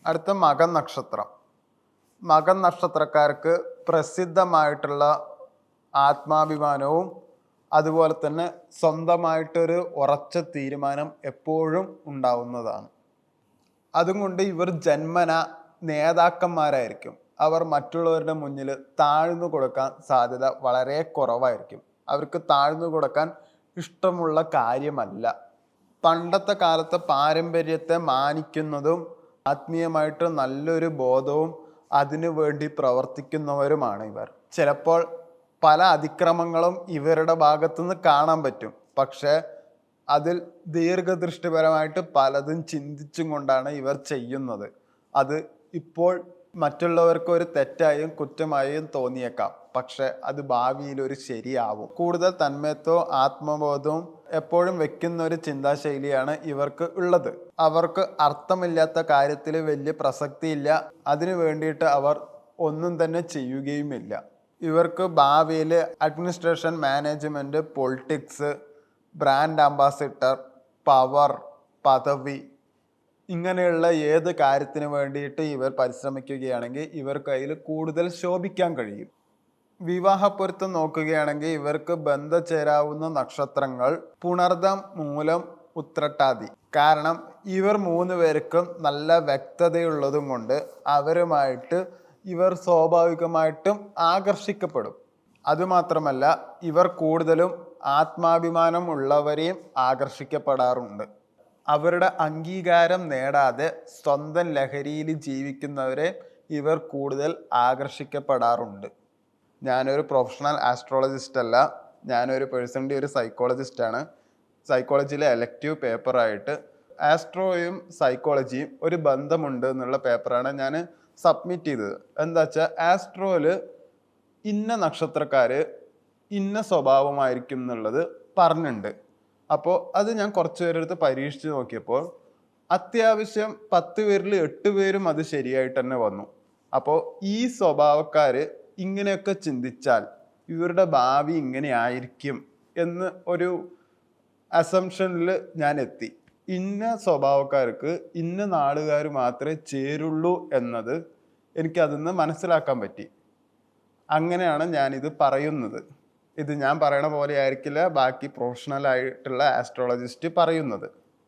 അടുത്ത മകൻ നക്ഷത്രം. മകൻ നക്ഷത്രക്കാർക്ക് പ്രസിദ്ധമായിട്ടുള്ള ആത്മാഭിമാനവും അതുപോലെ തന്നെ സ്വന്തമായിട്ടൊരു ഉറച്ച തീരുമാനം എപ്പോഴും ഉണ്ടാവുന്നതാണ്. അതുകൊണ്ട് ഇവർ ജന്മന നേതാക്കന്മാരായിരിക്കും. അവർ മറ്റുള്ളവരുടെ മുന്നിൽ താഴ്ന്നു കൊടുക്കാൻ സാധ്യത വളരെ കുറവായിരിക്കും. അവർക്ക് താഴ്ന്നു കൊടുക്കാൻ ഇഷ്ടമുള്ള കാര്യമല്ല. പണ്ടത്തെ കാലത്തെ പാരമ്പര്യത്തെ മാനിക്കുന്നതും ആത്മീയമായിട്ട് നല്ലൊരു ബോധവും അതിനു വേണ്ടി പ്രവർത്തിക്കുന്നവരുമാണ് ഇവർ. ചിലപ്പോൾ പല അതിക്രമങ്ങളും ഇവരുടെ ഭാഗത്തുനിന്ന് കാണാൻ പറ്റും. പക്ഷേ അതിൽ ദീർഘദൃഷ്ടിപരമായിട്ട് പലതും ചിന്തിച്ചും കൊണ്ടാണ് ഇവർ ചെയ്യുന്നത്. അത് ഇപ്പോൾ മറ്റുള്ളവർക്ക് ഒരു തെറ്റായും കുറ്റമായും തോന്നിയേക്കാം, പക്ഷെ അത് ഭാവിയിൽ ഒരു ശരിയാവും. കൂടുതൽ തന്മയത്വവും ആത്മബോധവും എപ്പോഴും വെക്കുന്ന ഒരു ചിന്താശൈലിയാണ് ഇവർക്ക് ഉള്ളത്. അവർക്ക് അർത്ഥമില്ലാത്ത കാര്യത്തിൽ വലിയ പ്രസക്തിയില്ല. അതിനു വേണ്ടിയിട്ട് അവർ ഒന്നും തന്നെ ചെയ്യുകയുമില്ല. ഇവർക്ക് ഭാവിയിൽ administration, management, politics, brand ambassador, power, പദവി ഇങ്ങനെയുള്ള ഏത് കാര്യത്തിന് വേണ്ടിയിട്ട് ഇവർ പരിശ്രമിക്കുകയാണെങ്കിൽ ഇവർക്ക് അതിൽ കൂടുതൽ ശോഭിക്കാൻ കഴിയും. വിവാഹപ്പൊരുത്തം നോക്കുകയാണെങ്കിൽ ഇവർക്ക് ബന്ധചേരാവുന്ന നക്ഷത്രങ്ങൾ പുണർദം, മൂലം, ഉത്രട്ടാതി. കാരണം ഇവർ 3 പേർക്കും നല്ല വ്യക്തതയുള്ളതും കൊണ്ട് അവരുമായിട്ട് ഇവർ സ്വാഭാവികമായിട്ടും ആകർഷിക്കപ്പെടും. അതുമാത്രമല്ല ഇവർ കൂടുതലും ആത്മാഭിമാനം ഉള്ളവരെയും ആകർഷിക്കപ്പെടാറുണ്ട്. അവരുടെ അംഗീകാരം നേടാതെ സ്വന്തം ലഹരിയിൽ ജീവിക്കുന്നവരെ ഇവർ കൂടുതൽ ആകർഷിക്കപ്പെടാറുണ്ട്. ഞാനൊരു പ്രൊഫഷണൽ ആസ്ട്രോളജിസ്റ്റ് അല്ല, ഞാനൊരു പേഴ്സണലി ഒരു സൈക്കോളജിസ്റ്റാണ്. സൈക്കോളജിയിലെ എലക്റ്റീവ് പേപ്പറായിട്ട് ആസ്ട്രോയും സൈക്കോളജിയും ഒരു ബന്ധമുണ്ട് എന്നുള്ള പേപ്പറാണ് ഞാൻ സബ്മിറ്റ് ചെയ്തത്. എന്താ വെച്ചാൽ ആസ്ട്രോയിൽ ഇന്ന നക്ഷത്രക്കാർ ഇന്ന സ്വഭാവമായിരിക്കും എന്നുള്ളത് പറഞ്ഞിട്ടുണ്ട്. അപ്പോൾ അത് ഞാൻ കുറച്ച് പേരെടുത്ത് പരീക്ഷിച്ച് നോക്കിയപ്പോൾ അത്യാവശ്യം 10 പേരിൽ 8 പേരും അത് ശരിയായിട്ട് തന്നെ വന്നു. അപ്പോൾ ഈ സ്വഭാവക്കാർ ഇങ്ങനെയൊക്കെ ചിന്തിച്ചാൽ ഇവരുടെ ഭാവി ഇങ്ങനെ ആയിരിക്കും എന്ന് ഒരു അസംഷനിൽ ഞാൻ എത്തി. ഇന്ന സ്വഭാവക്കാർക്ക് ഇന്ന നാളുകാർ മാത്രമേ ചേരുള്ളൂ എന്നത് എനിക്കതിൽ നിന്ന് മനസ്സിലാക്കാൻ പറ്റി. അങ്ങനെയാണ് ഞാനിത് പറയുന്നത്. ഇത് ഞാൻ പറയണ പോലെ ആയിരിക്കില്ല ബാക്കി പ്രൊഫഷണൽ ആയിട്ടുള്ള ആസ്ട്രോളജിസ്റ്റ് പറയുന്നത്.